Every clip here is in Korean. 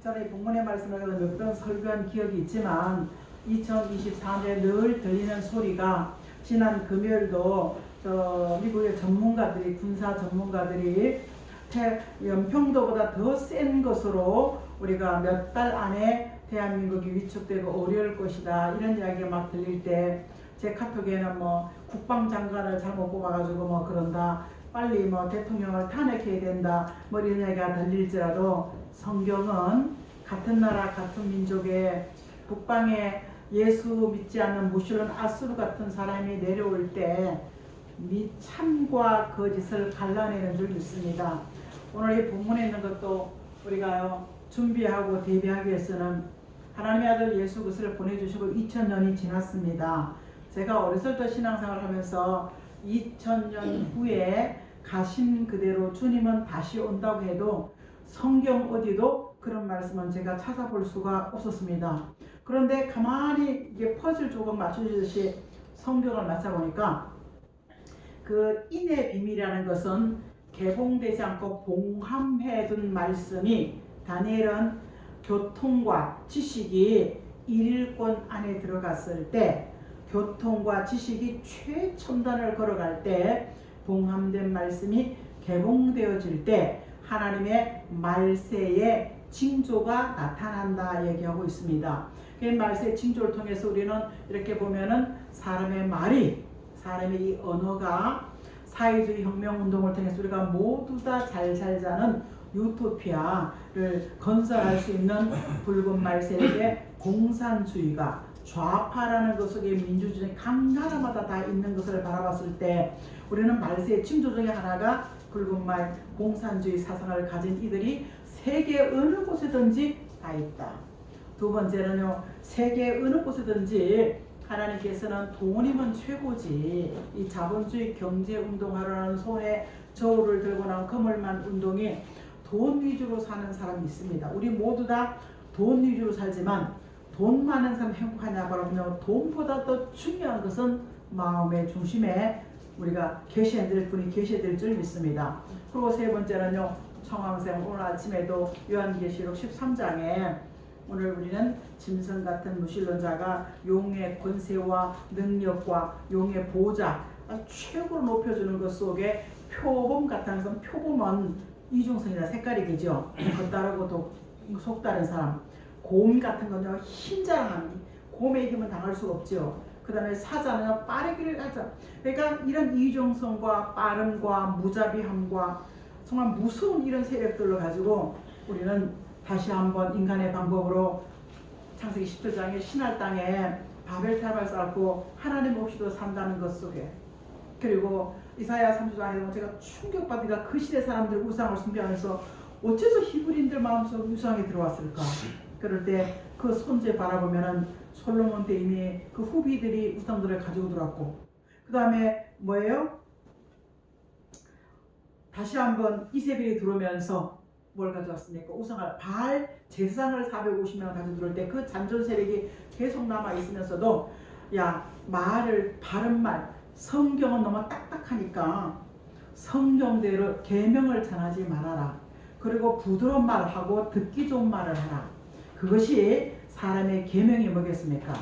저는 이 본문의 말씀을 몇 번 설교한 기억이 있지만 2024년에 늘 들리는 소리가 지난 금요일도 저 미국의 전문가들이 군사 전문가들이 연평도보다 더 센 것으로 우리가 몇 달 안에 대한민국이 위축되고 어려울 것이다 이런 이야기가 막 들릴 때 제 카톡에는 뭐 국방장관을 잘못 뽑아가지고 뭐 그런다 빨리 뭐 대통령을 탄핵해야 된다 뭐 이런 이야기가 들릴지라도 성경은 같은 나라 같은 민족의 북방에 예수 믿지 않는 무실론 아수르 같은 사람이 내려올 때 참과 거짓을 갈라내는 줄 믿습니다. 오늘 이 본문에 있는 것도 우리가 준비하고 대비하기 위해서는 하나님의 아들 예수 그리스도를 보내주시고 2000년이 지났습니다. 제가 어렸을 때 신앙생활을 하면서 2000년 후에 가신 그대로 주님은 다시 온다고 해도 성경 어디도 그런 말씀은 제가 찾아볼 수가 없었습니다. 그런데 가만히 이게 퍼즐 조금 맞추듯이 성경을 맞춰보니까 그 인의 비밀이라는 것은 개봉되지 않고 봉함해둔 말씀이 다니엘은 교통과 지식이 1일권 안에 들어갔을 때 교통과 지식이 최첨단을 걸어갈 때 봉함된 말씀이 개봉되어질 때 하나님의 말세의 징조가 나타난다 얘기하고 있습니다. 그 말세의 징조를 통해서 우리는 이렇게 보면은 사람의 말이 사람의 이 언어가 사회주의 혁명운동을 통해서 우리가 모두 다 잘 살자는 유토피아를 건설할 수 있는 붉은 말세에 공산주의가 좌파라는 것 속에 민주주의 각 나라마다 다 있는 것을 바라봤을 때 우리는 말세의 징조 중에 하나가 붉은 말 공산주의 사상을 가진 이들이 세계 어느 곳에든지 다 있다. 두 번째는요, 세계 어느 곳에든지 하나님께서는 돈이면 최고지. 이 자본주의 경제운동하라는 손에 저울을 들고 나온 그물만 운동이 돈 위주로 사는 사람이 있습니다. 우리 모두 다 돈 위주로 살지만 돈 많은 사람 행복하냐 그러면 돈보다 더 중요한 것은 마음의 중심에 우리가 계셔야 될 분이 계셔야 될 줄 믿습니다. 그리고 세 번째는요, 청황생 오늘 아침에도 요한계시록 13장에 오늘 우리는 짐승 같은 무신론자가 용의 권세와 능력과 용의 보좌 최고로 높여주는 것 속에 표범 같은 것은 표범은 이중성이라 색깔이겠죠. 겉다르고 속다른 사람. 곰 같은 건요 힘자랑하는 곰의 힘은 당할 수가 없죠. 그 다음에 사자는 빠르기를 하자. 그러니까 이런 이중성과 빠름과 무자비함과 정말 무서운 이런 세력들로 가지고 우리는 다시 한번 인간의 방법으로 창세기 17장에 신할 땅에 바벨탑을 쌓고 하나님 없이도 산다는 것 속에 그리고 이사야 30장에 보면 제가 충격받으니까 그 시대 사람들 우상을 숭배하면서 어째서 히브리인들 마음속 우상이 들어왔을까. 그럴 때 그 손재 바라보면은 솔로몬 때 이미 그 후비들이 우상들을 가지고 들어왔고 그 다음에 뭐예요? 다시 한번 이세벨이 들어오면서 뭘 가져왔습니까? 우상을 바알 제사장을 450명 가지고 들어올 때 그 잔존 세력이 계속 남아 있으면서도 야 말을 바른 말 성경은 너무 딱딱하니까 성경대로 계명을 전하지 말아라. 그리고 부드러운 말하고 듣기 좋은 말을 하라. 그것이 사람의 계명이 뭐겠습니까?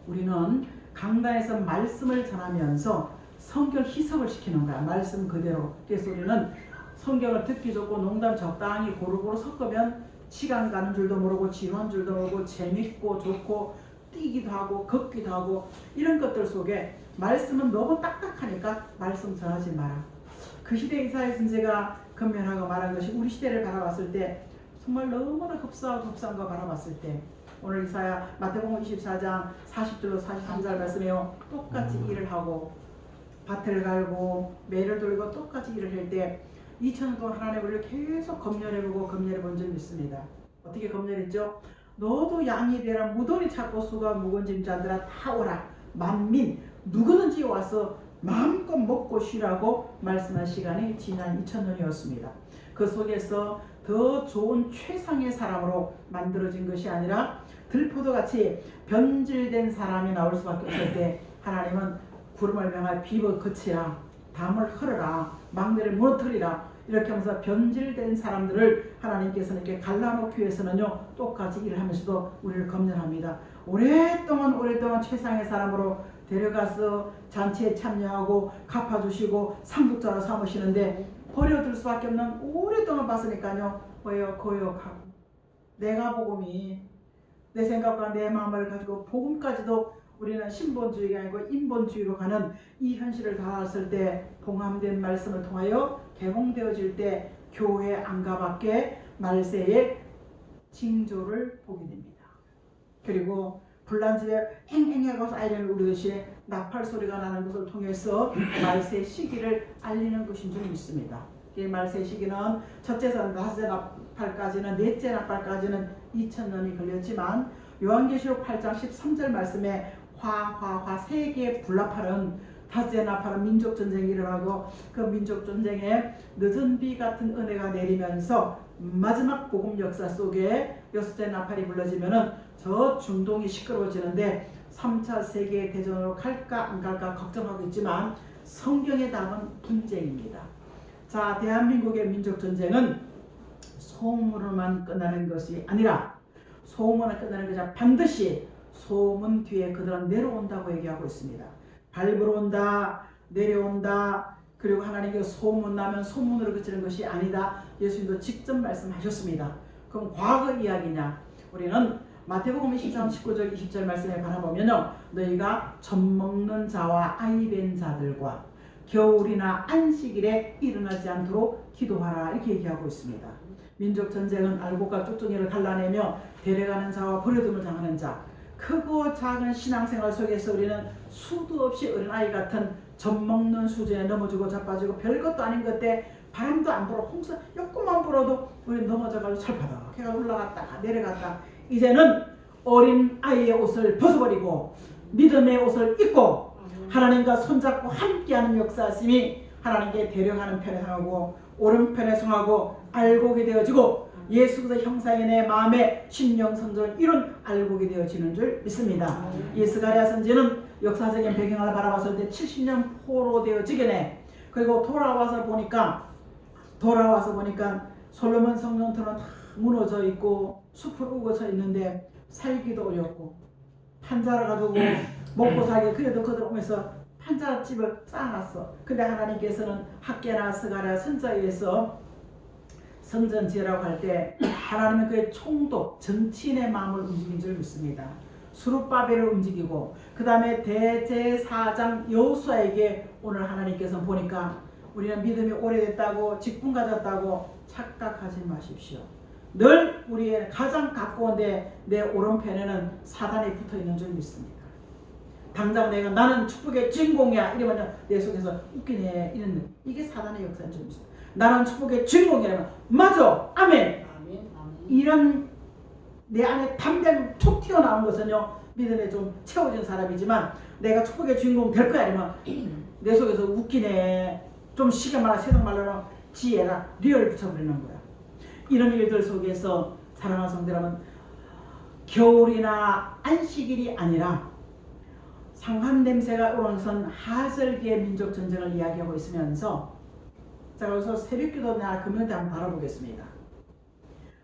우리는 강단에서 말씀을 전하면서 성경 희석을 시키는 거야. 말씀 그대로. 그래서 우리는 성경을 듣기 좋고 농담 적당히 고루고루 섞으면 시간 가는 줄도 모르고 지루한 줄도 모르고 재밌고 좋고 뛰기도 하고 걷기도 하고 이런 것들 속에 말씀은 너무 딱딱하니까 말씀 전하지 마라. 그 시대 이사야 선지자가 건면하고 말한 것이 우리 시대를 바라봤을 때 정말 너무나 흡사하고 흡사한 거 바라봤을 때 오늘 이사야 마태복음 24장 40절로 43절 말씀에요. 똑같이 일을 하고 밭을 갈고 매를 돌고 똑같이 일을 할 때 2000년 동안 하나님 우리를 계속 검열해보고 검열해본 줄 믿습니다. 어떻게 검열했죠? 너도 양이 되라 무더니 찾고 수가 무거운 짐자들아 다 오라. 만민 누구든지 와서 마음껏 먹고 쉬라고 말씀한 시간이 지난 2000년이었습니다. 그 속에서 더 좋은 최상의 사람으로 만들어진 것이 아니라 들포도같이 변질된 사람이 나올 수밖에 없을 때 하나님은 구름을 명하여 비버 그치라 담을 흐르라 막내를 무너뜨리라 이렇게 하면서 변질된 사람들을 하나님께서는 이렇게 갈라놓기 위해서는요 똑같이 일을 하면서도 우리를 검열합니다. 오랫동안 최상의 사람으로 데려가서 잔치에 참여하고 갚아주시고 상속자로 삼으시는데 버려둘 수밖에 없는 오랫동안 봤으니까요 거역하고 내가 복음이 내 생각과 내 마음을 가지고 복음까지도 우리는 신본주의가 아니고 인본주의로 가는 이 현실을 닿았을 때 봉함된 말씀을 통하여 개봉되어질 때 교회 안가밖에 말세의 징조를 보게 됩니다. 그리고 불난집에 앵앵하고 사이렌을 울리듯이 나팔 소리가 나는 것을 통해서 말세 시기를 알리는 것인 줄 믿습니다. 이 말세 시기는 첫째 산 다섯째 나팔까지는 넷째 나팔까지는 2000년이 걸렸지만 요한계시록 8장 13절 말씀에 화화화 세 개의 불나팔은 다섯째 나팔은 민족전쟁이 일어나고 그 민족전쟁에 늦은 비 같은 은혜가 내리면서 마지막 복음 역사 속에 여섯째 나팔이 불러지면은 저 중동이 시끄러워지는데 3차 세계대전으로 갈까 안 갈까 걱정하고 있지만 성경의 답은 분쟁입니다. 자, 대한민국의 민족전쟁은 소음으로만 끝나는 것이 아니라 소음으로 끝나는 것이 아니라 반드시 소문 뒤에 그들은 내려온다고 얘기하고 있습니다. 밟으러 온다, 내려온다. 그리고 하나님께 소문 나면 소문으로 그치는 것이 아니다. 예수님도 직접 말씀하셨습니다. 그럼 과거 이야기냐? 우리는 마태복음 23, 19절, 20절 말씀에 바라보면요. 너희가 젖먹는 자와 아이벤 자들과 겨울이나 안식일에 일어나지 않도록 기도하라. 이렇게 얘기하고 있습니다. 민족전쟁은 알곡과 쭉쭉이를 갈라내며 데려가는 자와 버려둠을 당하는 자. 크고 작은 신앙생활 속에서 우리는 수도 없이 어린아이 같은 젖먹는 수준에 넘어지고 자빠지고 별것도 아닌 것때 바람도 안 불어 홍수 조금만 불어도 우리 넘어져가지고 철파덕 해가 올라갔다가 내려갔다. 이제는 어린아이의 옷을 벗어버리고 믿음의 옷을 입고 하나님과 손잡고 함께하는 역사심이 하나님께 데려가는 편에 성하고 오른편에 성하고 알곡이 되어지고 예수 그리스도 형상의 내 마음에 심령선전 이룬 알곡이 되어지는 줄 믿습니다. 이 스가랴 선지는 역사적인 배경을 바라봤을 때 70년 포로되어 지게네. 그리고 돌아와서 보니까 솔로몬 성전터는 다 무너져 있고 숲을 우거져 있는데 살기도 어렵고 판자를 가지고 먹고 살기 그래도 그들 오면서 판자집을 쌓아놨어. 근데 하나님께서는 학개나 스가랴 선자에서 성전 지으라고 할 때 하나님은 그의 총독 정치인의 마음을 움직인 줄 믿습니다. 수룹바벨을 움직이고 그 다음에 대제사장 여호수아에게 오늘 하나님께서 보니까 우리는 믿음이 오래됐다고 직분 가졌다고 착각하지 마십시오. 늘 우리의 가장 가까운데 내 오른편에는 사단이 붙어있는 줄 믿습니다. 당장 내가 나는 축복의 주인공이야 이러면 내 속에서 웃기네 이런 이게 사단의 역사인 줄 믿습니다. 나는 축복의 주인공이라면 맞아 아멘. 이런 내 안에 담대함이 툭 튀어나온 것은요 믿음에 좀 채워진 사람이지만 내가 축복의 주인공 될 거야 이러면 내 속에서 웃기네 좀 시계 말라 세상 말로는 지혜라 리얼 붙여버리는 거야. 이런 일들 속에서 사랑하는 성도 여러분 겨울이나 안식일이 아니라 상한 냄새가 오는 것은 하절기의 민족전쟁을 이야기하고 있으면서 자 그래서 새벽기도 나 금요일에 한번 바라보겠습니다.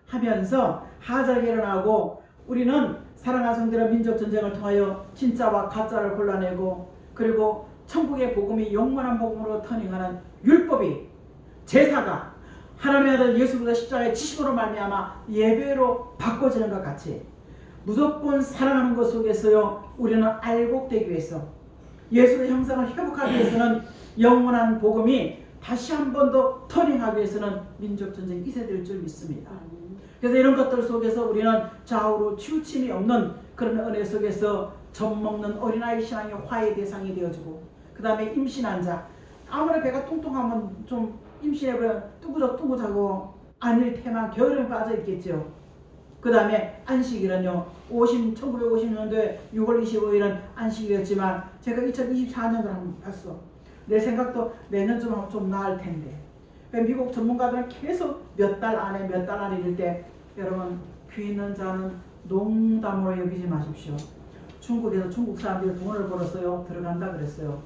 하면서 하절기 일어나고 우리는 사랑하는 성도들의 민족전쟁을 통하여 진짜와 가짜를 골라내고 그리고 천국의 복음이 영원한 복음으로 터닝하는 율법이 제사가 하나님의 아들 예수 그리스도 십자가의 지식으로 말미암아 예배로 바꿔지는 것 같이 무조건 사랑하는 것 속에서요 우리는 알곡되기 위해서 예수의 형상을 회복하기 위해서는 영원한 복음이 다시 한 번 더 터닝하기 위해서는 민족전쟁이 있어야 될 줄 믿습니다. 그래서 이런 것들 속에서 우리는 좌우로 치우침이 없는 그런 은혜 속에서 젖먹는 어린아이 신앙의 화해 대상이 되어지고 그 다음에 임신한 자 아무리 배가 통통하면 좀 임신해보면 뚜구적하고 안일 태만 겨울에 빠져 있겠죠. 그 다음에 안식일은요 1950년도에 6월 25일은 안식일이었지만 제가 2024년도를 한번 봤어. 내 생각도 내년쯤 하면 좀 나을 텐데 미국 전문가들은 계속 몇 달 안에 이럴 때 여러분 귀 있는 자는 농담으로 여기지 마십시오. 중국에서 중국 사람들이 돈을 벌었어요. 들어간다 그랬어요.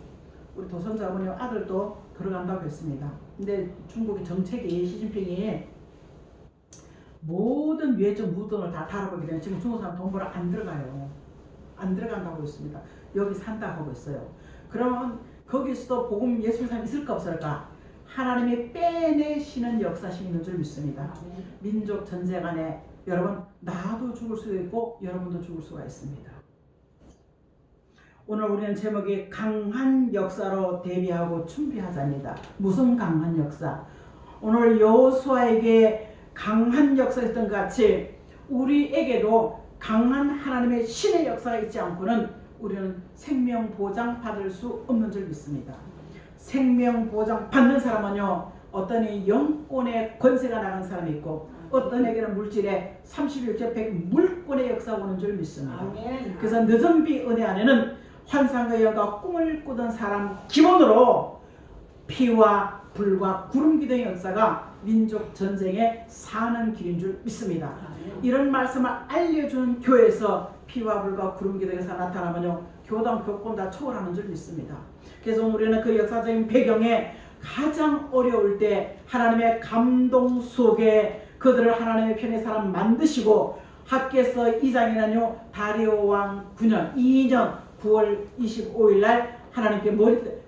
우리 도선자 어머니 아들도 들어간다고 했습니다. 근데 중국의 정책이 시진핑이 모든 외적 무덤을 다 달아보게 되면 지금 중국 사람 돈 벌어 안 들어가요. 안 들어간다고 있습니다. 여기 산다고 하고 있어요. 그러면 거기서도 복음 예수 사람 있을까 없을까? 하나님이 빼내시는 역사심이 있는 줄 믿습니다. 민족 전쟁 안에 여러분 나도 죽을 수도 있고 여러분도 죽을 수가 있습니다. 오늘 우리는 제목이 강한 역사로 대비하고 준비하자입니다. 무슨 강한 역사? 오늘 여호수아에게 강한 역사가 있던 것 같이 우리에게도 강한 하나님의 신의 역사가 있지 않고는 우리는 생명 보장 받을 수 없는 줄 믿습니다. 생명 보장 받는 사람은요, 어떤 이 영권의 권세가 나간 사람이 있고 어떤 에게는 물질의 31조 100 물권의 역사가 오는 줄 믿습니다. 아멘. 그래서 늦은 비 은혜 안에는 환상과 영과 꿈을 꾸던 사람 기본으로 피와 불과 구름 기둥의 역사가 민족 전쟁에 사는 길인 줄 믿습니다. 이런 말씀을 알려주는 교회에서 피와 불과 구름 기둥의 역사가 나타나면요, 교단 교권 다 초월하는 줄 믿습니다. 그래서 우리는 그 역사적인 배경에 가장 어려울 때 하나님의 감동 속에 그들을 하나님의 편의 사람 만드시고 학개서 2장에는요 다리오 왕 9년 2년 9월 25일 날 하나님께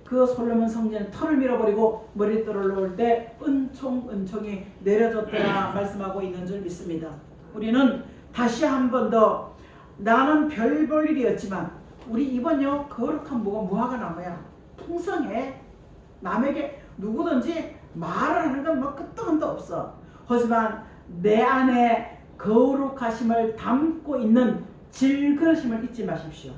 그 솔로몬 성전 털을 밀어버리고 머리털을 놓을 때 은총이 내려졌더라 말씀하고 있는 줄 믿습니다. 우리는 다시 한 번 더 나는 별 볼 일이었지만 우리 이번요 거룩한 무화과 나무야. 풍성해. 남에게 누구든지 말을 하는 건 뭐 끝도 한도 없어. 하지만 내 안에 거룩하심을 담고 있는 질그릇임을 잊지 마십시오.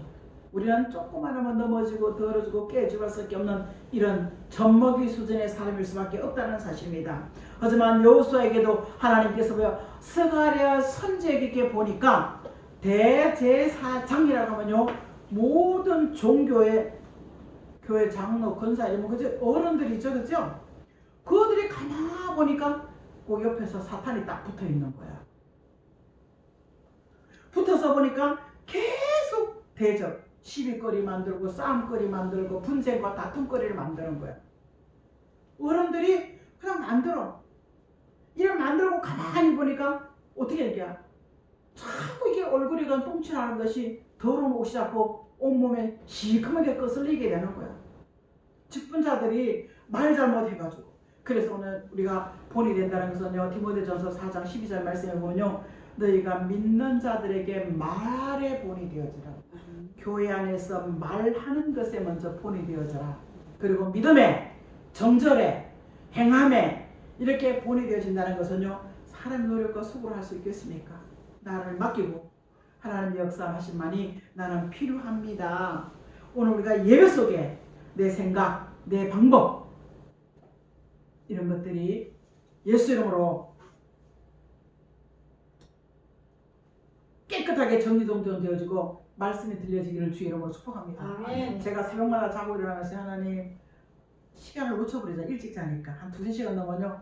우리는 조그마하면 넘어지고 더러지고 깨질 수밖에 없는 이런 젖먹이 수준의 사람일 수밖에 없다는 사실입니다. 하지만 여호수아에게도 하나님께서 스가랴 선지자에게 보니까 대제사장이라고 하면요 모든 종교의 교회 장로 권사 이런 그죠 어른들이 있죠, 그죠? 그들이 가만 보니까 그 옆에서 사탄이 딱 붙어 있는 거야. 붙어서 보니까 계속 대적, 시비거리 만들고 싸움거리 만들고 분쟁과 다툼거리를 만드는 거야. 어른들이 그냥 만들어. 이걸 만들고 가만히 보니까 어떻게 얘기야? 자꾸 이게 얼굴이 똥칠하는 것이 더러운 옷이 자꾸 온몸에 시커멓게 거슬리게 되는 거야. 직분자들이 말 잘못해가지고. 그래서 오늘 우리가 본이 된다는 것은요 디모데전서 4장 12절 말씀에 보면요 너희가 믿는 자들에게 말에 본이 되어지라. 교회 안에서 말하는 것에 먼저 본이 되어져라. 그리고 믿음에 정절에 행함에 이렇게 본이 되어진다는 것은요 사람의 노력과 수고를 할 수 있겠습니까? 나를 맡기고 하나님의 역사하심만이 나는 필요합니다. 오늘 우리가 예배 속에 내 생각, 내 방법 이런 것들이 예수 이름으로 깨끗하게 정리되어지고 말씀이 들려지기를 주의 이름으로 축복합니다. 아멘. 제가 새벽마다 자고 일어나면서 하나님 시간을 놓쳐버리자. 일찍 자니까 한 2-3시간 넘으면요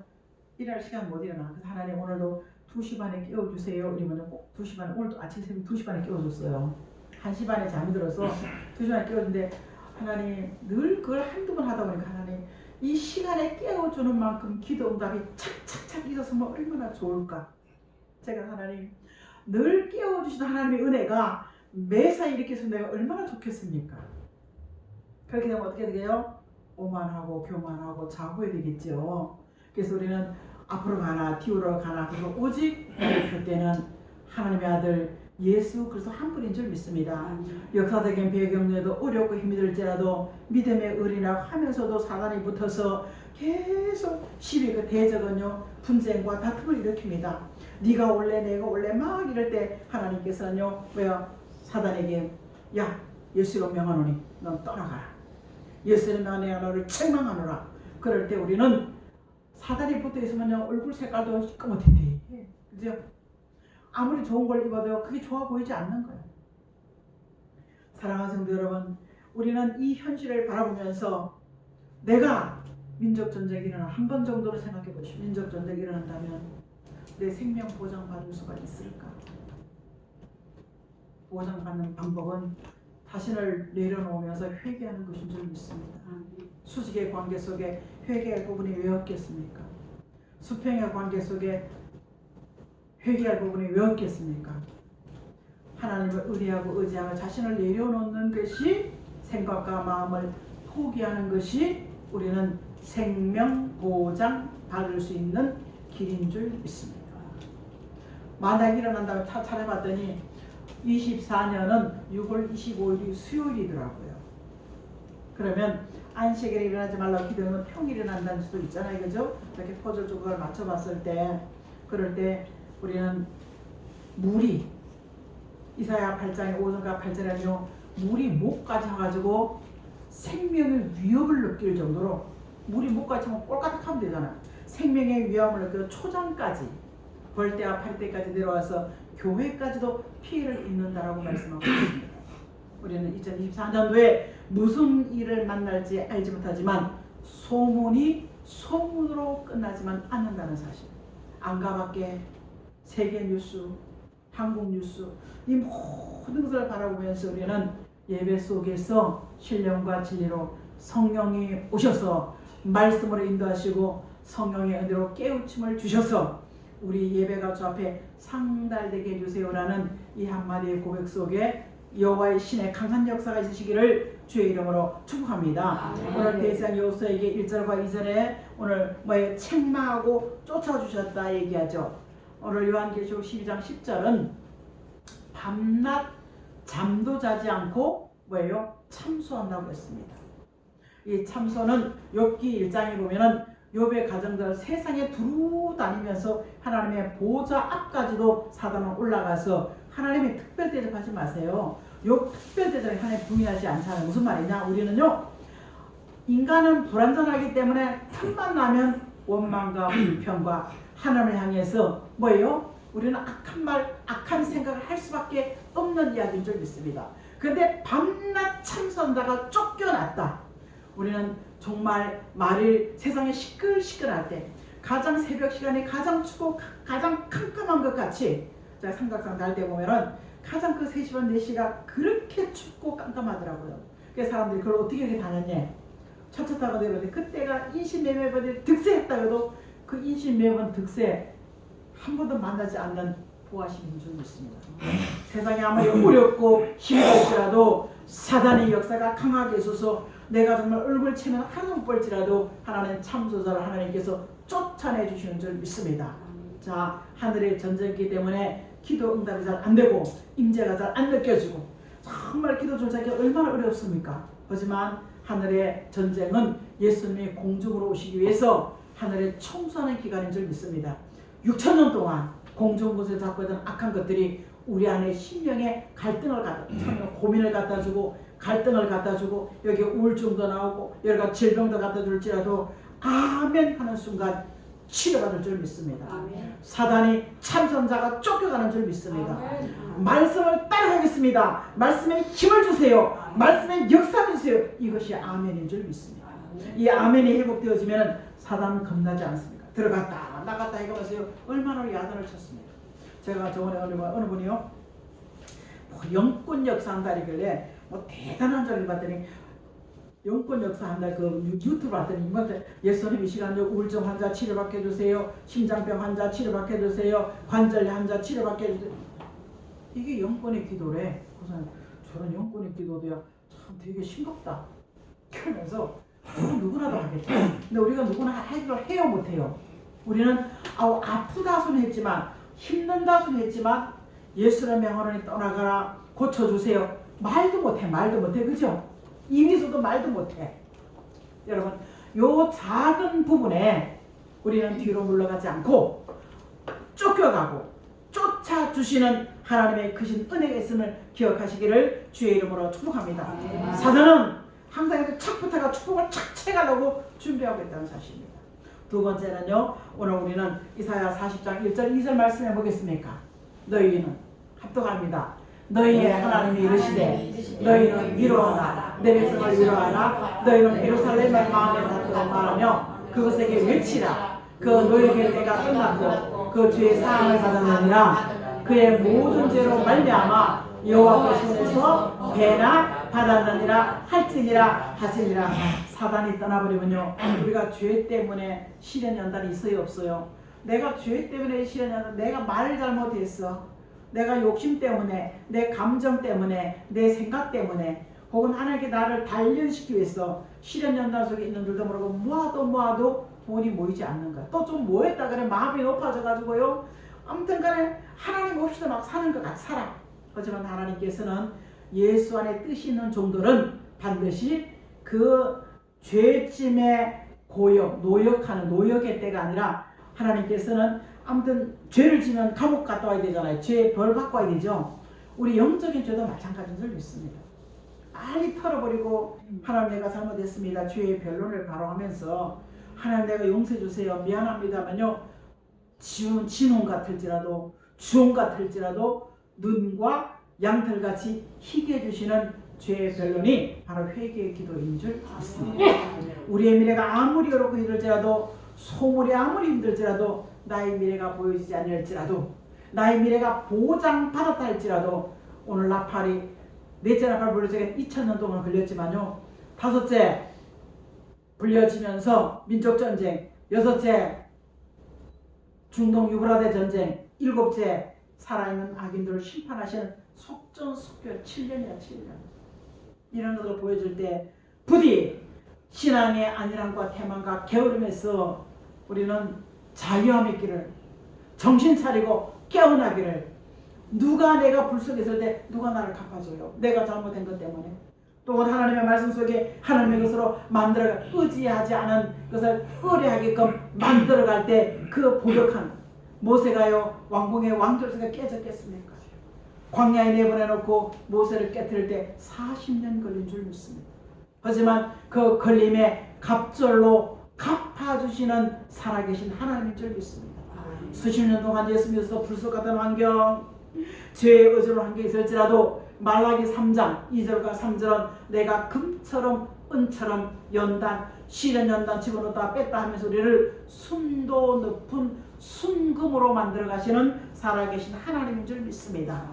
일할 시간 못 일어나. 그래서 하나님 오늘도 2시 반에 깨워주세요. 이러면 꼭 2시 반에 오늘도 아침 새벽 2시 반에 깨워줬어요. 1시 반에 잠이 들어서 2시 반에 깨워줬는데 하나님 늘 그걸 한두 번 하다 보니까 하나님 이 시간에 깨워주는 만큼 기도 응답이 착착착 있었으면 얼마나 좋을까. 제가 하나님 늘 깨워주시는 하나님의 은혜가 매사 이렇게 해서 내가 얼마나 좋겠습니까. 그렇게 되면 어떻게 되게요? 오만하고 교만하고 자고해야 되겠죠. 그래서 우리는 앞으로 가나 뒤로 가나 그리고 오직 그때는 하나님의 아들 예수 그리스도 한 분인 줄 믿습니다. 역사적인 배경에도 어렵고 힘이 들지라도 믿음의 어린아이라고 하면서도 사단이 붙어서 계속 시비 그 대적은요 분쟁과 다툼을 일으킵니다. 네가 올래 내가 올래 막 이럴 때 하나님께서는요 왜요? 사단에게 야 예수로 명하노니 넌 떠나가라. 예수를 명하노니 너를 책망하노라. 그럴 때 우리는 사단이 붙어 있으면요 얼굴 색깔도 까맣게 그죠? 아무리 좋은 걸 입어도 그게 좋아 보이지 않는 거예요. 사랑하는 성도 여러분, 우리는 이 현실을 바라보면서 내가 민족 전쟁이 일어나 한 번 정도로 생각해 보십시오. 민족 전쟁이 일어난다면 내 생명 보장받을 수가 있을까? 보장받는 방법은 자신을 내려놓으면서 회개하는 것인 줄 믿습니다. 수직의 관계 속에 회개할 부분이 왜 없겠습니까? 수평의 관계 속에 회개할 부분이 왜 없겠습니까? 하나님을 의뢰하고 의지하며 자신을 내려놓는 것이, 생각과 마음을 포기하는 것이 우리는 생명 보장 받을 수 있는 길인 줄 믿습니다. 만약 일어난다면 찾아봤더니 24년은 6월 25일이 수요일이더라고요. 그러면 안식일에 일어나지 말라고 기도하면 평일에 일어난다는 수도 있잖아요. 그죠? 이렇게 퍼즐 그걸 맞춰봤을 때, 그럴 때 우리는 물이, 이사야 8장의 5절과 8절에는요, 물이 목까지 와가지고 생명의 위협을 느낄 정도로, 물이 목까지 하면 꼴까닥하면 되잖아요. 생명의 위험을 느껴서 초장까지, 벌떼와 팔떼까지 내려와서 교회까지도 피해를 입는다라고 말씀하고 있습니다. 우리는 2024년도에 무슨 일을 만날지 알지 못하지만 소문이 소문으로 끝나지만 않는다는 사실. 안가밖에 세계 뉴스, 한국 뉴스, 이 모든 것을 바라보면서 우리는 예배 속에서 신령과 진리로 성령이 오셔서 말씀으로 인도하시고 성령의 은혜로 깨우침을 주셔서 우리 예배가 주 앞에 상달되게 해주세요라는 이 한마디의 고백 속에 여호와의 신의 강한 역사가 있으시기를 주의 이름으로 축복합니다. 오늘 대상 여호수아에게 1절과 2절에 오늘 책망하고 쫓아주셨다 얘기하죠. 오늘 요한계시록 12장 10절은 밤낮 잠도 자지 않고 참소한다고 했습니다. 이 참소는 욥기 1장에 보면은 욥의 가정들 세상에 두루 다니면서 하나님의 보좌 앞까지도 사단은 올라가서 하나님의 특별 대접하지 마세요. 욥 특별 대접에 하나님 부인하지 않잖아요. 무슨 말이냐? 우리는요, 인간은 불완전하기 때문에 틈만 나면 원망과 불평과 하나님을 향해서 우리는 악한 말, 악한 생각을 할 수밖에 없는 이야기인 줄 믿습니다. 그런데 밤낮 참선자가 쫓겨났다. 우리는 정말 말일 세상에 시끌시끌할 때 가장 새벽 시간이 가장 춥고 가장 캄캄한 것 같이, 제가 삼각산 달 때 보면은 가장 그 3시 반 4시가 그렇게 춥고 깜깜하더라고요. 그래서 사람들이 그걸 어떻게 이렇게 다녔냐, 첫차 타고 내려오는데 그때가 인신매매번에 득세했다고도 그 인신매매번 득세 한 번도 만나지 않는 보아심인 줄 믿습니다. 세상이 아무리 어렵고 힘들지라도 사단의 역사가 강하게 있어서 내가 정말 얼굴 치면 하나도 못 볼지라도 하나님 참소자를 하나님께서 쫓아내 주시는 줄 믿습니다. 자, 하늘의 전쟁이기 때문에 기도 응답이 잘 안 되고 임재가 잘 안 느껴지고 정말 기도 조작이 얼마나 어렵습니까? 하지만 하늘의 전쟁은 예수님이 공중으로 오시기 위해서 하늘에 청소하는 기간인 줄 믿습니다. 6,000년 동안 공중 곳에 잡고 있던 악한 것들이 우리 안에 심령에 갈등을 고민을 갖다 주고 갈등을 갖다 주고 여기 우울증도 나오고 여러 가지 질병도 갖다 줄지라도 아멘 하는 순간 치료받을 줄 믿습니다. 아멘. 사단이 참선자가 쫓겨가는 줄 믿습니다. 아멘. 말씀을 따라가겠습니다. 말씀에 힘을 주세요. 아멘. 말씀에 역사를 주세요. 이것이 아멘인 줄 믿습니다. 아멘. 이 아멘이 회복되어지면 사단은 겁나지 않습니다. 들어갔다 나갔다 해가면서 얼마나 야단을 쳤습니다. 제가 저번에 어느 분이요, 영권 역사 한다 이길래 대단한 줄 봤더니 영권 역사 한다 그 유튜브 봤더니 예수님 이 시간에 우울증 환자 치료받게 해주세요, 심장병 환자 치료받게 해주세요, 관절 환자 치료받게 해주세요. 이게 영권의 기도래. 그래서 저런 영권의 기도도야 참 되게 싱겁다 그러면서 누구나 다 하겠죠. 근데 우리가 누구나 하기를 해요 못해요? 우리는 아프다 소리 했지만 힘든다 소리 했지만 예수의 명하노니 떠나가라 고쳐주세요 말도 못해 그죠? 입에서도 말도 못해. 여러분 요 작은 부분에 우리는 뒤로 물러가지 않고 쫓겨가고 쫓아주시는 하나님의 크신 은혜가 있음을 기억하시기를 주의 이름으로 축복합니다. 사단은 항상 이렇게 착부터가 축복을 착 채가려고 준비하고 있다는 사실입니다. 두 번째는요, 오늘 우리는 이사야 40장 1절 2절 말씀해 보겠습니까? 너희는 합독합니다. 너희의 하나님이 이르시되 너희는 위로하라, 내 백성을 위로하라. 너희는 예루살렘의 마음에 닿도록 말하며 그것에게 외치라. 그 너희에게 때가 끝났고 그 죄의 사함을 받았느니라. 그의 모든 죄로 말미암아 여호와의 손에서 배나 받았느니라 할지니라 하시니라. 사단이 떠나버리면요, 우리가 죄 때문에 시련 연단이 있어요 없어요? 내가 죄 때문에 시련 연단, 내가 말을 잘못했어, 내가 욕심 때문에, 내 감정 때문에, 내 생각 때문에, 혹은 하나님께 나를 단련시키기 위해서 시련 연단 속에 있는 줄도 모르고 모아도 돈이 모이지 않는 거야. 또 좀 모였다 그래 마음이 높아져 가지고요, 아무튼 간에 하나님 없이도 막 사는 것 같이 살아. 하지만 하나님께서는 예수 안에 뜻이 있는 종들은 반드시 그 죄짐의 고역, 노역하는 노역의 때가 아니라, 하나님께서는 아무튼 죄를 지면 감옥 갔다 와야 되잖아요. 죄 벌 받고 와야 되죠. 우리 영적인 죄도 마찬가지인 줄 믿습니다. 빨리 털어버리고, 하나님 내가 잘못했습니다, 죄의 변론을 바로 하면서 하나님 내가 용서해 주세요, 미안합니다만요, 진홍 같을지라도 주홍 같을지라도 눈과 양털같이 희게 해주시는 죄의 변론이 바로 회개의 기도인 줄 믿습니다. 우리의 미래가 아무리 어렵고 힘들지라도, 소물이 아무리 힘들지라도, 나의 미래가 보여지지 않을지라도, 나의 미래가 보장받았다 할지라도, 오늘 나팔이 넷째 나팔 불려지기 2000년 동안 걸렸지만요, 다섯째 불려지면서 민족전쟁, 여섯째 중동 유브라데 전쟁, 일곱째 살아있는 악인들을 심판하시는 속전속결 7년이야 7년. 이런 것을 보여줄 때 부디 신앙의 안일함과 태만과 게으름에서 우리는 자유함 있기를, 정신 차리고 깨어나기를. 누가 내가 불 속에 있을 때 누가 나를 갚아줘요? 내가 잘못된 것 때문에. 또 하나님의 말씀 속에 하나님의 것으로 만들어가, 의지하지 않은 것을 의뢰하게끔 만들어갈 때 그 보격한 모세가요, 왕궁의 왕절수가 깨졌겠습니까? 광야에 내보내놓고 모세를 깨뜨릴 때 40년 걸린 줄 믿습니다. 하지만 그 걸림에 갑절로 갚아주시는 살아계신 하나님인 줄 믿습니다. 수십 년 동안 예수 믿어서 불속 같은 환경, 죄의 의존을 한 게 있을지라도 말라기 3장 2절과 3절은 내가 금처럼 은처럼 연단, 시련 연단 집어넣었다 뺐다 하면서 우리를 순도 높은 순금으로 만들어 가시는 살아계신 하나님인 줄 믿습니다.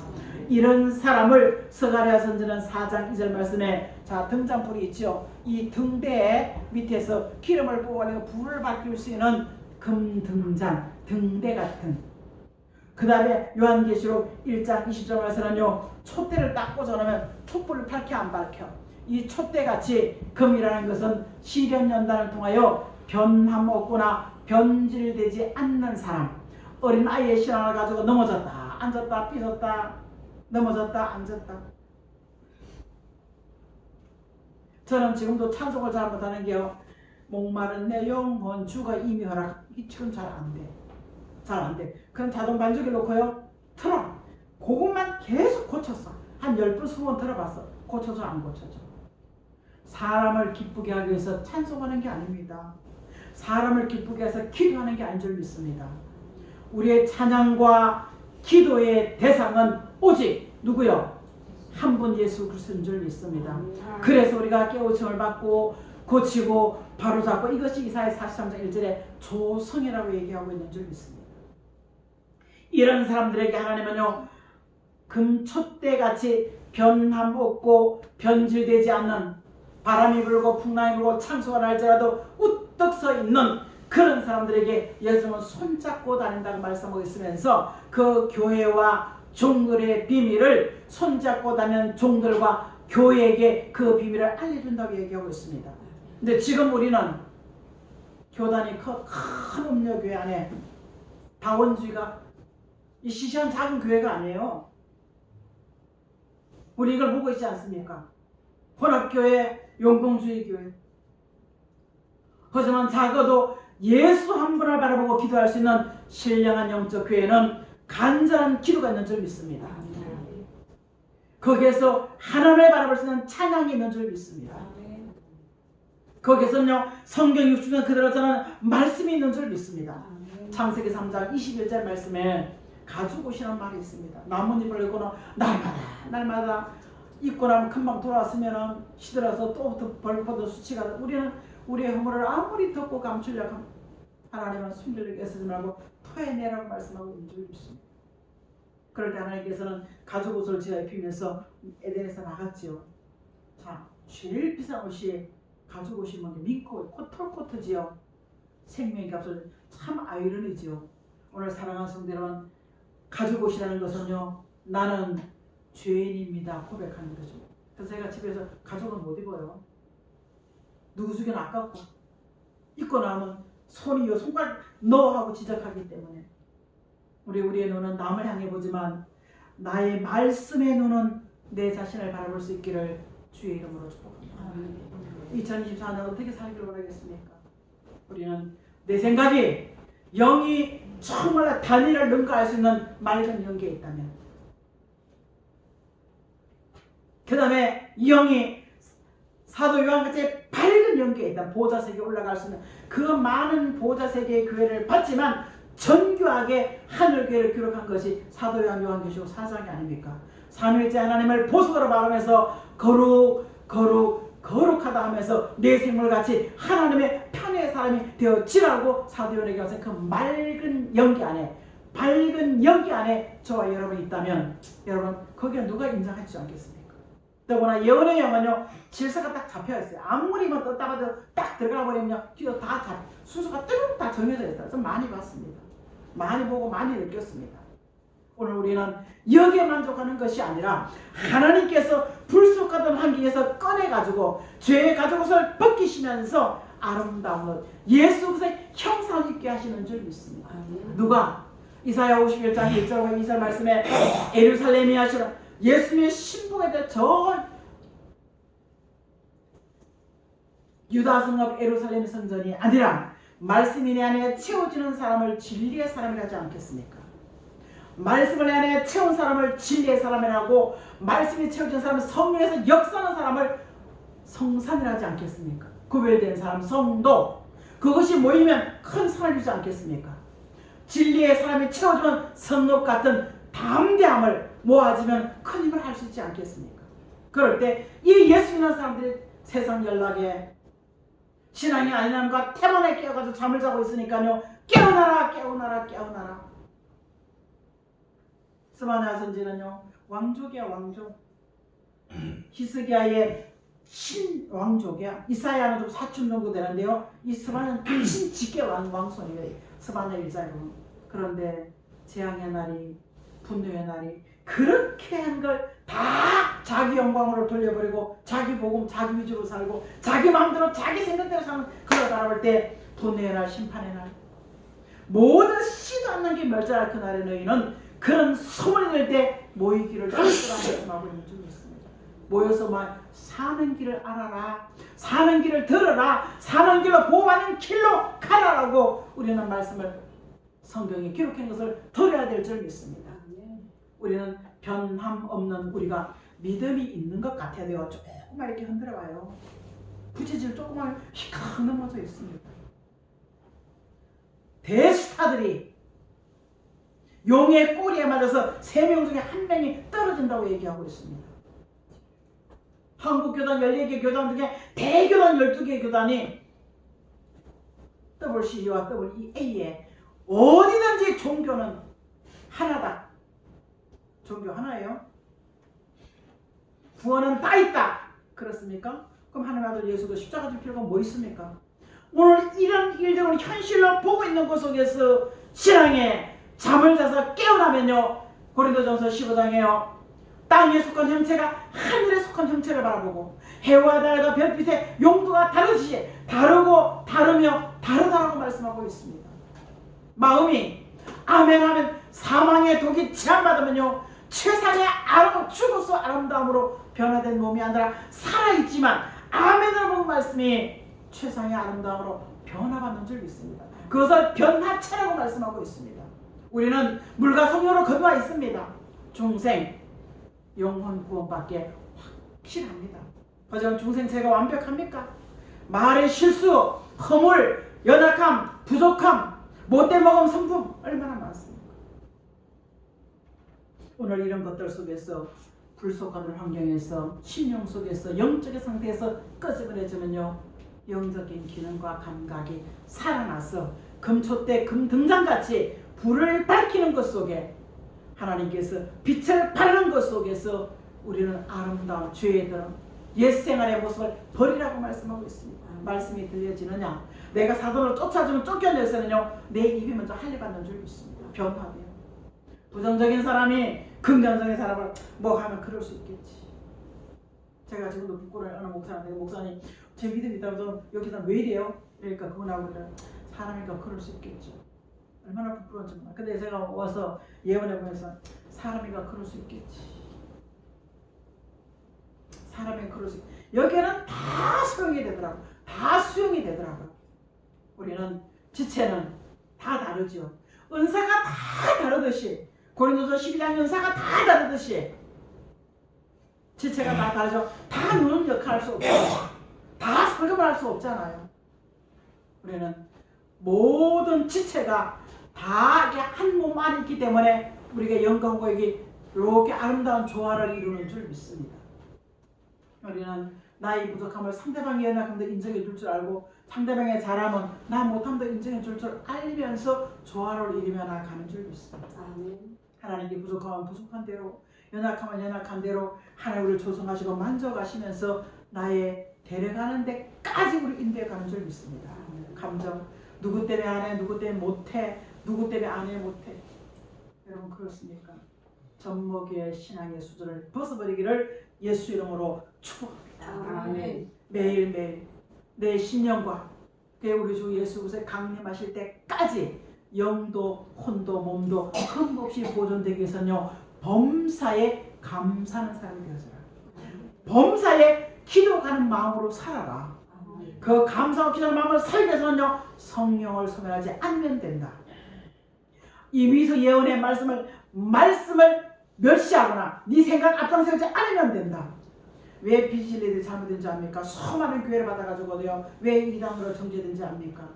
이런 사람을 스가랴 선지는 4장 2절 말씀에, 자 등잔불이 있죠. 이 등대 밑에서 기름을 뽑아내고 불을 밝힐 수 있는 금등잔, 등대 같은. 그 다음에 요한계시록 1장 20절 말씀은요, 촛대를 딱 꽂아놓으면 촛불을 밝혀 안 밝혀. 이 촛대같이 금이라는 것은 시련 연단을 통하여 변함 없거나 변질되지 않는 사람. 어린 아이의 신앙을 가지고 넘어졌다 앉았다 삐졌다 넘어졌다 앉았다. 저는 지금도 찬송을 잘 못하는 게요, 목마른 내 영혼 주가 이미 허락, 이게 지금 잘 안 돼. 잘 안 돼. 그럼 자동 반죽이 놓고요, 틀어. 그것만 계속 고쳤어. 한 10번 20번 틀어봤어. 고쳐져 안 고쳐져. 사람을 기쁘게 하기 위해서 찬송하는 게 아닙니다. 사람을 기쁘게 해서 기도하는 게 아닌 줄 믿습니다. 우리의 찬양과 기도의 대상은 오직 누구요? 한 분 예수 그리스도인 줄 믿습니다. 그래서 우리가 깨우침을 받고 고치고 바로잡고, 이것이 이사야 43장 1절에 조성이라고 얘기하고 있는 줄 믿습니다. 이런 사람들에게 하나님은요, 금촛대같이 변함 없고 변질되지 않는, 바람이 불고 풍랑이 불고 창수가 날지라도 우뚝 서 있는 그런 사람들에게 예수님은 손잡고 다닌다고 말씀하고 있으면서, 그 교회와 종들의 비밀을 손잡고 다니는 종들과 교회에게 그 비밀을 알려준다고 얘기하고 있습니다. 근데 지금 우리는 교단이 큰 음료교회 안에 다원주의가, 이 시시한 작은 교회가 아니에요. 우리 이걸 보고 있지 않습니까? 혼합교회, 용공주의 교회. 하지만 작아도 예수 한 분을 바라보고 기도할 수 있는 신령한 영적 교회는 간절한 기도가 있는 줄 믿습니다. 거기에서 하나님을 바라볼 수 있는 찬양이 있는 줄 믿습니다. 거기에서는요, 성경 60년 그대로 저는 말씀이 있는 줄 믿습니다. 창세기 3장 21절 말씀에 가죽옷이라는 말이 있습니다. 나뭇잎을 입고 날마다 입고 나면 금방 돌아왔으면 시들어서 또 벌퍼도 수치가. 우리는 우리의 허물을 아무리 덮고 감추려고 하나님은 숨기려고 애쓰지 말고 토해내라고 말씀하고 있는 줄 믿습니다. 그럴 때 하나님께서는 가죽옷을 지어 입히면서 에덴에서 나갔지요. 자, 제일 비싼 옷이 가지고 오시면 민코 톨코트지요. 생명의 값을 참 아이러니지요. 오늘 사랑하는 성도 여러분, 가지고 오시라는 것은요, 나는 죄인입니다 고백하는 거죠. 그래서 제가 집에서 가족은 못 입어요. 누구 주기는 아깝고, 입고 나면 손이 요 손가락 넣어하고 지적하기 때문에 우리의 눈은 남을 향해 보지만 나의 말씀의 눈은 내 자신을 바라볼 수 있기를 주의 이름으로 축복합니다. 2024년 어떻게 살기를 원하겠습니까? 우리는 내 생각이 영이 정말 단위를 능가할 수 있는 맑은 영계에 있다면, 그 다음에 영이 사도 요한같이 밝은 영계에 있다. 보좌세계에 올라갈 수 있는 그 많은 보좌세계의 교회를 받지만 정교하게 하늘교회를 기록한 것이 사도 요한계시록 4장이 아닙니까? 삼위일체 하나님을 보석으로 말하면서 거룩하다 하면서 내 생물같이 하나님의 편의 사람이 되어지라고 사도 요한에게 와서 그 맑은 연기 안에, 밝은 연기 안에 저와 여러분이 있다면, 여러분 거기에 누가 인정하지 않겠습니까? 더구나 예언의 영은요, 질서가 딱 잡혀있어요. 아무리 뭐 떴다가도 딱 들어가 버리면요, 뒤로 다 순서가 뚜룩 다 정해져 있다. 좀 많이 봤습니다. 많이 보고 많이 느꼈습니다. 오늘 우리는 여기에 만족하는 것이 아니라 하나님께서 불속하던 환경에서 꺼내가지고 죄의 가죽옷을 벗기시면서 아름다운 옷, 예수 그리스도의 형상을 입게 하시는 줄 믿습니다. 누가? 이사야 51장 1절과 2절 말씀에 예루살렘이 하시라, 예수님의 신부에 대해 저 유다 성읍 예루살렘 성전이 아니라 말씀이 내 안에 채워지는 사람을 진리의 사람이라 하지 않겠습니까? 말씀을 내 안에 채운 사람을 진리의 사람이라고, 말씀이 채워진 사람은 성령에서 역사하는 사람을 성산이라 하지 않겠습니까? 구별된 사람 성도, 그것이 모이면 큰 산을 이루지 않겠습니까? 진리의 사람이 채워주면 성록 같은 담대함을 모아지면 큰 힘을 할 수 있지 않겠습니까? 그럴 때 이 예수 믿는 사람들이 세상 연락에 신앙이 아니라는가 태만에 깨어가지고 잠을 자고 있으니까요, 깨어나라 깨어나라 깨어나라. 스바냐 선지는요, 왕족이야 왕족. 히스기야의 신왕족이야. 이사야는 좀 사춘 정도 되는데요, 이 스바냐는 신직계 왕손이에요. 스바냐 1장에 보면. 그런데 재앙의 날이, 분노의 날이, 그렇게 한 걸 다 자기 영광으로 돌려버리고 자기 복음 자기 위주로 살고 자기 마음대로 자기 생각대로 사는 그걸 바라볼 때, 분노의 날, 심판의 날, 모든 씨도 않는 게 멸절할 그 날에 너희는 그런 소문이 될 때 모이기를 말씀하고 있는 줄 믿습니다. 모여서 막 사는 길을 알아라, 사는 길을 들어라, 사는 길로 보호하는 길로 가라라고 우리는 말씀을, 성경에 기록한 것을 들어야 될 줄 믿습니다. 우리는 변함 없는 우리가 믿음이 있는 것 같아야 돼요. 조금만 이렇게 흔들어봐요. 부채질 조금만 휙 넘어져 있습니다. 대스타들이 용의 꼬리에 맞아서 3명 중에 1명이 떨어진다고 얘기하고 있습니다. 한국교단 14개 교단 중에 대교단 12개 교단이 WCE와 WEA에 어디든지 종교는 하나다. 종교 하나예요. 구원은 다 있다. 그렇습니까? 그럼 하나님 아들 예수도 십자가 질 필요가 뭐 있습니까? 오늘 이런 일들을 현실로 보고 있는 것 속에서 신앙에 잠을 자서 깨어나면요, 고린도전서 15장에요, 땅에 속한 형체가 하늘에 속한 형체를 바라보고 해와 달과 별빛의 용도가 다르듯이 다르고 다르며 다르다라고 말씀하고 있습니다. 마음이 아멘하면 사망의 독이 제한받으면요, 최상의 죽어서 아름다움으로 변화된 몸이 아니라 살아있지만 아멘을 보는 말씀이 최상의 아름다움으로 변화받는 줄 믿습니다. 그것을 변화체라고 말씀하고 있습니다. 우리는 물과 성령으로 거두어 있습니다. 중생, 영혼 구원밖에 확실합니다. 하지만 중생체가 완벽합니까? 말의 실수, 허물, 연약함, 부족함, 못돼 먹은 성품 얼마나 많습니까? 오늘 이런 것들 속에서, 불속하는 환경에서, 심령 속에서, 영적인 상태에서 끄집어내주면요, 영적인 기능과 감각이 살아나서 금초 때 금등잔같이 불을 밝히는 것 속에 하나님께서 빛을 바라는 것 속에서 우리는 아름다운 죄들은 옛생활의 모습을 버리라고 말씀하고 있습니다. 말씀이 들려지느냐? 내가 사도를 쫓아주면 쫓겨내서는요 내 입이 먼저 할례받는 줄 믿습니다. 변화돼요. 부정적인 사람이 긍정적인 사람을 뭐 하면 그럴 수 있겠지. 제가 지금도 부끄러워요. 어느 목사님, 목사님 제 믿음이 있다면서 여기서 왜 이래요? 그러니까 그분하고 그래. 사람이니까 그럴 수 있겠죠. 얼마나 부끄러운지 몰라. 근데 제가 와서 예언해 보면서 사람이니까 그럴 수 있겠지. 사람이 그럴 수 있겠지. 여기에는 다 수용이 되더라고. 다 수용이 되더라고요. 우리는 지체는 다 다르죠. 은사가 다 다르듯이 고린도서 12장 은사가 다 다르듯이 지체가 다 다르죠. 다 누는 역할을 할 수 없고 다 설교를 할 수 없잖아요. 우리는 모든 지체가 다 한 몸 안에 있기 때문에 우리가 영광과 이렇게 아름다운 조화를 이루는 줄 믿습니다. 우리는 나의 부족함을 상대방의 연약함도 인정해 줄 줄 알고 상대방의 잘함은 나 못함도 인정해 줄 줄 알면서 조화를 이루며 나가는 줄 믿습니다. 하나님께 부족하면 부족한 대로 연약하면 연약한 대로 하나님 우리를 조성하시고 만져가시면서 나의 데려가는 데까지 우리 인도해가는 줄 믿습니다. 감정 누구 때문에 안 해, 누구 때문에 못해, 누구 때문에 안 해, 못해. 여러분 그렇습니까? 젖먹이의 신앙의 수준을 벗어버리기를 예수 이름으로 축복합니다. 아멘. 매일매일 내 신령과 우리 주 예수 그리스도의 강림하실 때까지 영도 혼도 몸도 흠없이 보존되기 위해서는요 범사에 감사하는 사람이 되어서라. 범사에 기도하는 마음으로 살아라. 그 감사하고 기도하는 마음을 살기 위해서는요 성령을 소멸하지 않으면 된다. 이미서 예언의 말씀을 멸시하거나 네 생각 앞장서지 않으면 된다. 왜 비실리들이 잘못된지 압니까? 수많은 교회를 받아가지고도요 왜 이단으로 정죄된지 압니까?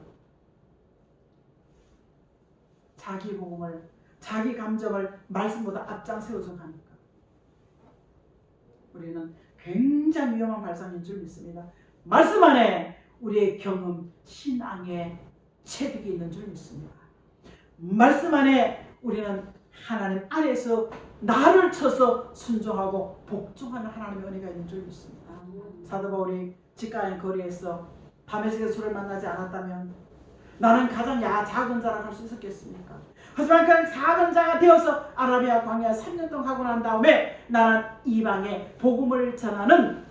자기 복음을 자기 감정을 말씀보다 앞장세워서 가니까. 우리는 굉장히 위험한 발상인 줄 믿습니다. 말씀 안에 우리의 경험, 신앙의 체득이 있는 줄 믿습니다. 말씀 안에 우리는 하나님 안에서 나를 쳐서 순종하고 복종하는 하나님의 은혜가 있는 줄 믿습니다. 사도 바울이 직가의 거리에서 다메섹에서 주를 만나지 않았다면 나는 가장 작은 자라고 할 수 있었겠습니까? 하지만 그 작은 자가 되어서 아라비아 광야 3년 동안 가고 난 다음에 나는 이방에 복음을 전하는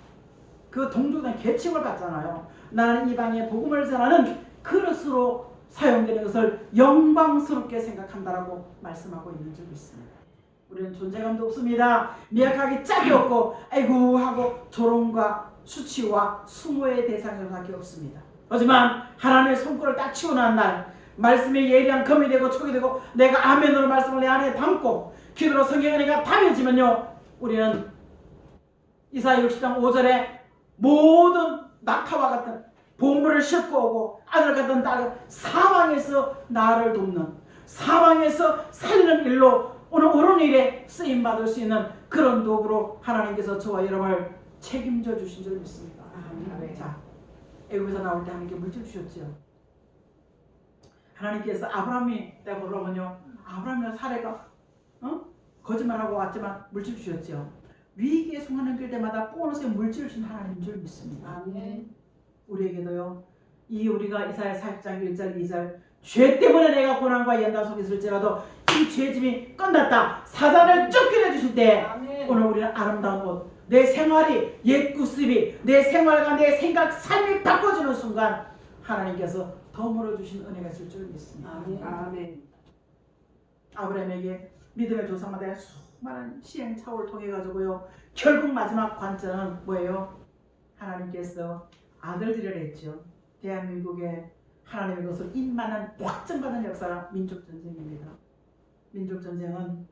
그 동족된 계층을 받잖아요. 나는 이방에 복음을 전하는 그릇으로 사용되는 것을 영광스럽게 생각한다라고 말씀하고 있는 줄 믿습니다. 우리는 존재감도 없습니다. 미약하기 짝이 없고 아이고 하고 조롱과 수치와 수모의 대상으로밖에 없습니다. 하지만 하나님의 손길을 딱 치고 난 날 말씀의 예리한 검이 되고 촉이 되고 내가 아멘으로 말씀을 내 안에 담고 기도로 성경의 은혜가 담여지면요 우리는 이사야 60장 5절에 모든 낙타와 같은 보물을 싣고 오고 아들 같은 딸을 사망에서 나를 돕는 사망에서 살리는 일로 오늘 옳은 일에 쓰임받을 수 있는 그런 도구로 하나님께서 저와 여러분을 책임져 주신 줄 믿습니다. 자, 애굽에서 나올 때 하나님께 물질 주셨죠. 하나님께서 아브라함이 때 보러면요 아브라함이나 사례가 거짓말하고 왔지만 물질 주셨죠. 위기에 송하는 길 때마다 보너스에 물질을 주신 하나님인 줄 믿습니다. 아멘. 우리에게도요 우리가 이사야 40장 1절 2절 죄 때문에 내가 고난과 연단 속에 있을지라도 이 죄짐이 끝났다. 사단을 쫓겨내 주실 때 아멘. 오늘 우리는 아름다운 옷 내 생활이 옛 구습이 내 생활과 내 생각 삶이 바꿔지는 순간 하나님께서 덤으로 주신 은혜가 있을 줄 믿습니다. 아멘. 아브라함에게 믿음의 조상마다 수많은 시행착오를 통해 가지고요 결국 마지막 관점은 뭐예요? 하나님께서 아들들이라 했죠. 대한민국에 하나님의 것을 임만한 확정받은 역사가 민족전쟁입니다. 민족전쟁은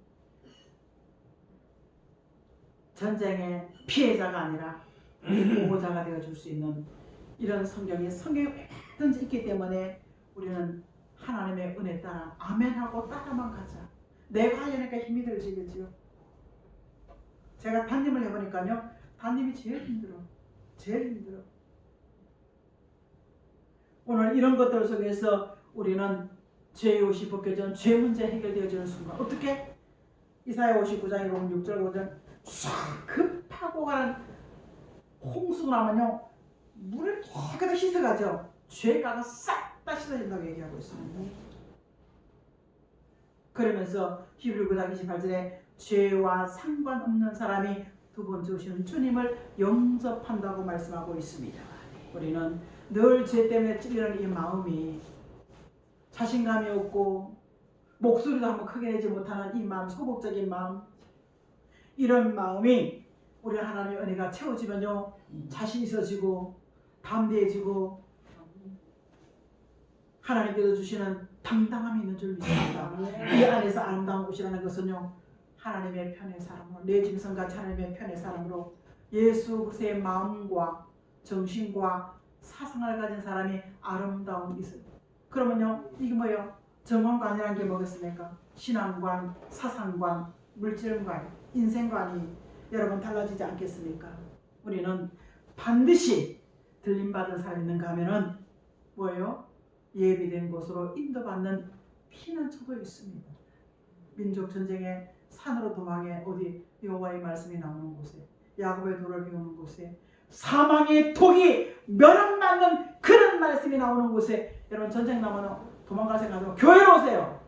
전쟁의 피해자가 아니라 보호자가 되어줄 수 있는 이런 성경에 얼마든지 있기 때문에 우리는 하나님의 은혜 따라 아멘하고 따라만 가자. 내가 하려니까 힘이 들지겠지요. 제가 담임을 해보니까요 담임이 제일 힘들어. 오늘 이런 것들 속에서 우리는 죄의 옷이 벗겨진 죄 문제 해결되어지는 순간 어떻게? 이사야 59장에 보면 6절 5절 싹 급하고 가는 홍수가 나면요 물을 깨끗이 씻어가죠. 죄가가 싹 다 씻어진다고 얘기하고 있습니다. 그러면서 히브리 9장 28절에 죄와 상관없는 사람이 두 번째 오시는 주님을 영접한다고 말씀하고 있습니다. 우리는 늘 죄 때문에 찔리는 이 마음이 자신감이 없고 목소리도 한번 크게 내지 못하는 이 마음, 소극적인 마음, 이런 마음이 우리 하나님의 은혜가 채워지면요 자신 있어지고 담대해지고 하나님께서 주시는 당당함이 있는 줄 믿습니다. 이 안에서 아름다운 곳이라는 것은요 하나님의 편의 사람으로, 내 짐승같이 하나님의 편의 사람으로 예수 그리스도의 마음과 정신과 사상을 가진 사람이 아름다운 이슬. 그러면요 이게 뭐예요? 정황관이라는 게 뭐겠습니까? 신앙관, 사상관, 물질관, 인생관이 여러분 달라지지 않겠습니까? 우리는 반드시 들림받은 사람이 있는가 하면은 뭐예요? 예비된 곳으로 인도받는 피난처도 있습니다. 민족전쟁에 산으로 도망해 어디 여호와의 말씀이 나오는 곳에, 야곱의 돌을 배우는 곳에, 사망의 독이 멸함받는 그런 말씀이 나오는 곳에, 여러분 전쟁 나면 도망갈 생각하면 교회로 오세요.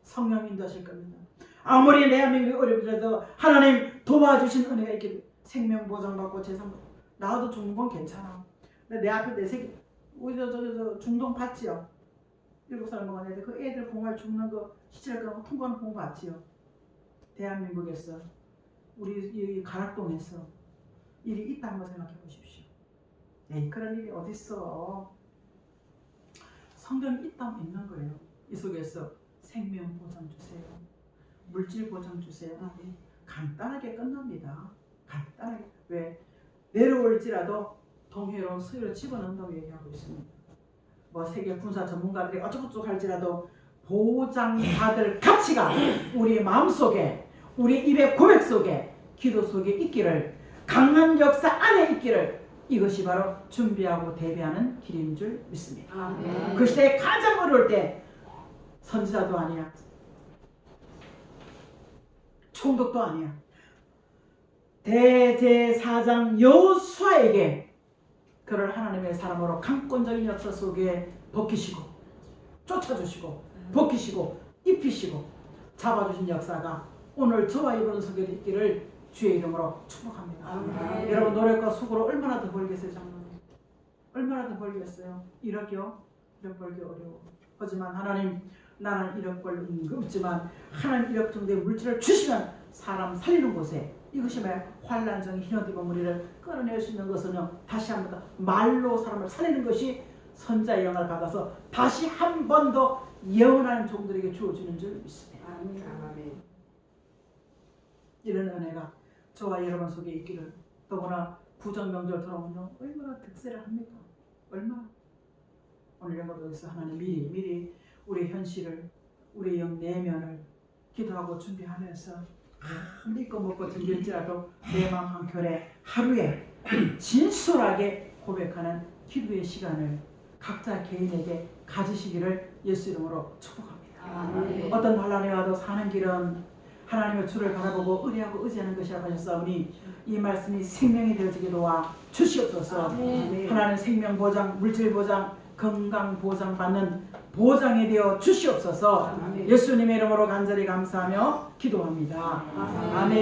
성령 인도하실 겁니다. 아무리 대한민국이 어렵더라도 하나님 도와주신 은혜가 있기를, 생명 보장받고 재산 나와도 죽는 건 괜찮아. 근데 내 앞에 내 새끼 우리 저 중동 봤지요? 7살 먹은 애들, 그 애들 공활 죽는 거 시체를 끌고 통과하는 공 봤지요? 대한민국에서 우리 이 가락동에서 일이 있다는 거 생각해 보십시오. 에이, 그런 일이 어딨어. 성경이 있다면 있는 거예요. 이 속에서 생명 보장 주세요. 물질 보장 주세요. 간단하게 끝납니다. 간단하게. 왜? 내려올지라도 동해로 서해로 집어넣는다고 얘기하고 있습니다. 뭐 세계 군사 전문가들이 어쩌고저쩌고 할지라도 보장받을 가치가 우리 마음속에, 우리 입의 고백 속에, 기도 속에 있기를, 강한 역사 안에 있기를, 이것이 바로 준비하고 대비하는 길인 줄 믿습니다. 그 시대에 가장 어려울 때 선지자도 아니야, 총독도 아니야, 대제사장 여호수아에게 그를 하나님의 사람으로 강권적인 역사 속에 벗기시고 쫓아주시고 벗기시고 입히시고 잡아주신 역사가 오늘 저와 여러분 속에 있기를 주의 이름으로 축복합니다. 여러분 노력과 수고로 얼마나 더 벌겠어요? 장로님? 얼마나 더 벌겠어요? 1억이요? 1억 벌기 어려워. 하지만 하나님, 나는 1억 벌 없지만 하나님 1억 정도의 물질을 주시면 사람 살리는 곳에, 이것이 뭐야? 환난中흰옷입은 무리를 끌어낼 수 있는 것은요, 다시 한 번 더 말로 사람을 살리는 것이 선자의 영을 받아서 다시 한 번 더 예언하는 종들에게 주어지는 줄 믿습니다. 아멘. 이런 은혜가 저와 여러분 속에 있기를, 더구나 구정명절 돌아오면 얼마나 득세를 합니까? 얼마나. 오늘 영어로서 하나님 미리 우리 현실을, 우리 영 내면을 기도하고 준비하면서 믿고 먹고 즐길지라도 내 마음 한켠에 하루에 진솔하게 고백하는 기도의 시간을 각자 개인에게 가지시기를 예수 이름으로 축복합니다. 어떤 환난이 와도 사는 길은 하나님의 주를 바라보고 의뢰하고 의지하는 것이라고 하셨사오니 이 말씀이 생명이 되어지게 도와 주시옵소서. 하나님 생명 보장, 물질 보장, 건강 보장 받는 보장이 되어 주시옵소서. 예수님의 이름으로 간절히 감사하며 기도합니다. 아멘.